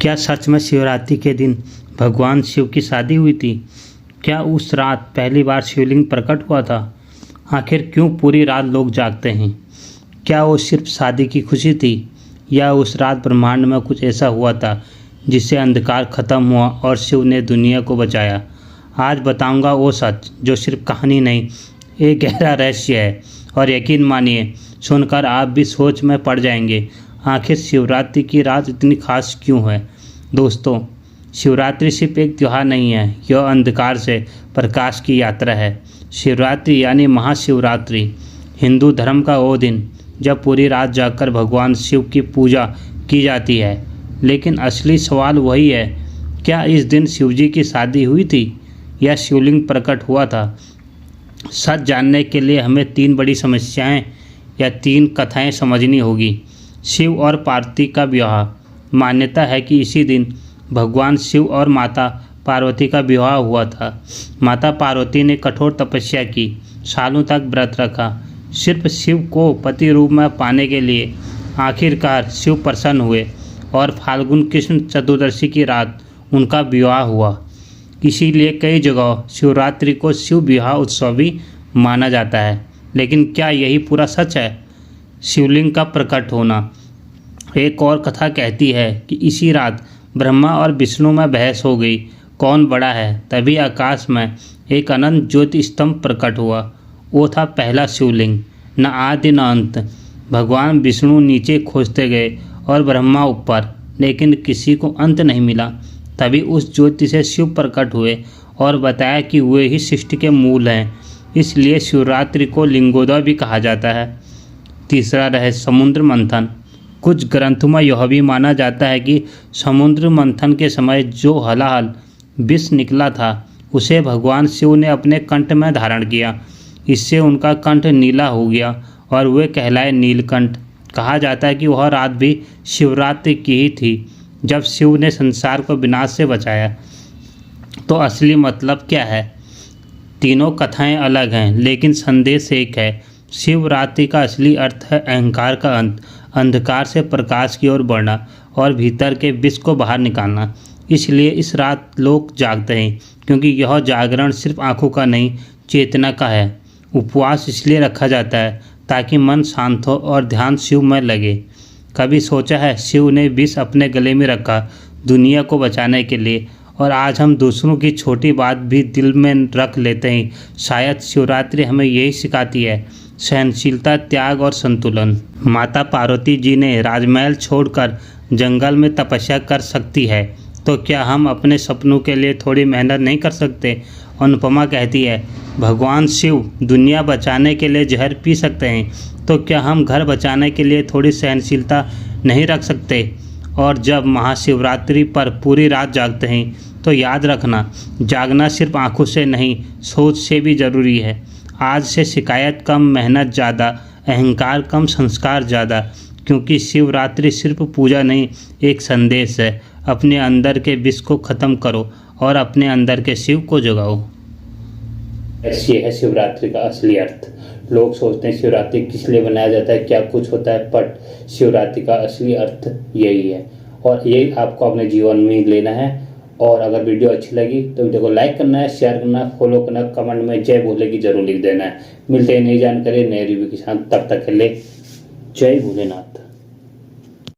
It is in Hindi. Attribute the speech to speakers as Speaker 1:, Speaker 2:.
Speaker 1: क्या सच में शिवरात्रि के दिन भगवान शिव की शादी हुई थी? क्या उस रात पहली बार शिवलिंग प्रकट हुआ था? आखिर क्यों पूरी रात लोग जागते हैं? क्या वो सिर्फ शादी की खुशी थी, या उस रात ब्रह्मांड में कुछ ऐसा हुआ था जिससे अंधकार खत्म हुआ और शिव ने दुनिया को बचाया? आज बताऊंगा वो सच जो सिर्फ कहानी नहीं, एक गहरा रहस्य है। और यकीन मानिए, सुनकर आप भी सोच में पड़ जाएंगे, आखिर शिवरात्रि की रात इतनी खास क्यों है। दोस्तों, शिवरात्रि सिर्फ एक त्यौहार नहीं है, यह अंधकार से प्रकाश की यात्रा है। शिवरात्रि यानी महाशिवरात्रि, हिंदू धर्म का वो दिन जब पूरी रात जागकर भगवान शिव की पूजा की जाती है। लेकिन असली सवाल वही है, क्या इस दिन शिवजी की शादी हुई थी या शिवलिंग प्रकट हुआ था? सच जानने के लिए हमें 3 बड़ी समस्याएं या 3 कथाएं समझनी होगी। शिव और पार्वती का विवाह। मान्यता है कि इसी दिन भगवान शिव और माता पार्वती का विवाह हुआ था। माता पार्वती ने कठोर तपस्या की, सालों तक व्रत रखा, सिर्फ शिव को पति रूप में पाने के लिए। आखिरकार शिव प्रसन्न हुए और फाल्गुन कृष्ण चतुर्दशी की रात उनका विवाह हुआ। इसीलिए कई जगह शिवरात्रि को शिव विवाह उत्सव भी माना जाता है। लेकिन क्या यही पूरा सच है? शिवलिंग का प्रकट होना। एक और कथा कहती है कि इसी रात ब्रह्मा और विष्णु में बहस हो गई, कौन बड़ा है। तभी आकाश में एक अनंत ज्योति स्तंभ प्रकट हुआ। वो था पहला शिवलिंग, न आदि न अंत। भगवान विष्णु नीचे खोजते गए और ब्रह्मा ऊपर, लेकिन किसी को अंत नहीं मिला। तभी उस ज्योति से शिव प्रकट हुए और बताया कि वे ही सृष्टि के मूल हैं। इसलिए शिवरात्रि को लिंगोदय भी कहा जाता है। तीसरा रहस्य, समुद्र मंथन। कुछ ग्रंथों में यह भी माना जाता है कि समुद्र मंथन के समय जो हलाहल विष निकला था, उसे भगवान शिव ने अपने कंठ में धारण किया। इससे उनका कंठ नीला हो गया और वे कहलाए नीलकंठ। कहा जाता है कि वह रात भी शिवरात्रि की ही थी जब शिव ने संसार को विनाश से बचाया। तो असली मतलब क्या है? तीनों कथाएं अलग हैं, लेकिन संदेश एक है। शिवरात्रि का असली अर्थ है अहंकार का अंत, अंधकार से प्रकाश की ओर बढ़ना और भीतर के विष को बाहर निकालना। इसलिए इस रात लोग जागते हैं, क्योंकि यह जागरण सिर्फ आंखों का नहीं, चेतना का है। उपवास इसलिए रखा जाता है ताकि मन शांत हो और ध्यान शिव में लगे। कभी सोचा है, शिव ने विष अपने गले में रखा दुनिया को बचाने के लिए, और आज हम दूसरों की छोटी बात भी दिल में रख लेते हैं। शायद शिवरात्रि हमें यही सिखाती है, सहनशीलता, त्याग और संतुलन। माता पार्वती जी ने राजमहल छोड़कर जंगल में तपस्या कर सकती है, तो क्या हम अपने सपनों के लिए थोड़ी मेहनत नहीं कर सकते? अनुपमा कहती है, भगवान शिव दुनिया बचाने के लिए जहर पी सकते हैं, तो क्या हम घर बचाने के लिए थोड़ी सहनशीलता नहीं रख सकते? और जब महाशिवरात्रि पर पूरी रात जागते हैं, तो याद रखना, जागना सिर्फ आंखों से नहीं, सोच से भी ज़रूरी है। आज से शिकायत कम, मेहनत ज़्यादा, अहंकार कम, संस्कार ज़्यादा। क्योंकि शिवरात्रि सिर्फ पूजा नहीं, एक संदेश है। अपने अंदर के विष को ख़त्म करो और अपने अंदर के शिव को जगाओ।
Speaker 2: ये है शिवरात्रि का असली अर्थ। लोग सोचते हैं शिवरात्रि किस लिए बनाया जाता है, क्या कुछ होता है, बट शिवरात्रि का असली अर्थ यही है और यही आपको अपने जीवन में लेना है। और अगर वीडियो अच्छी लगी तो वीडियो को लाइक करना है, शेयर करना है, फॉलो करना, कमेंट में जय भोले जरूर लिख देना है। मिलते हैं नई जानकारी नए रिव्यू के साथ, तब तक के लिए जय भोलेनाथ।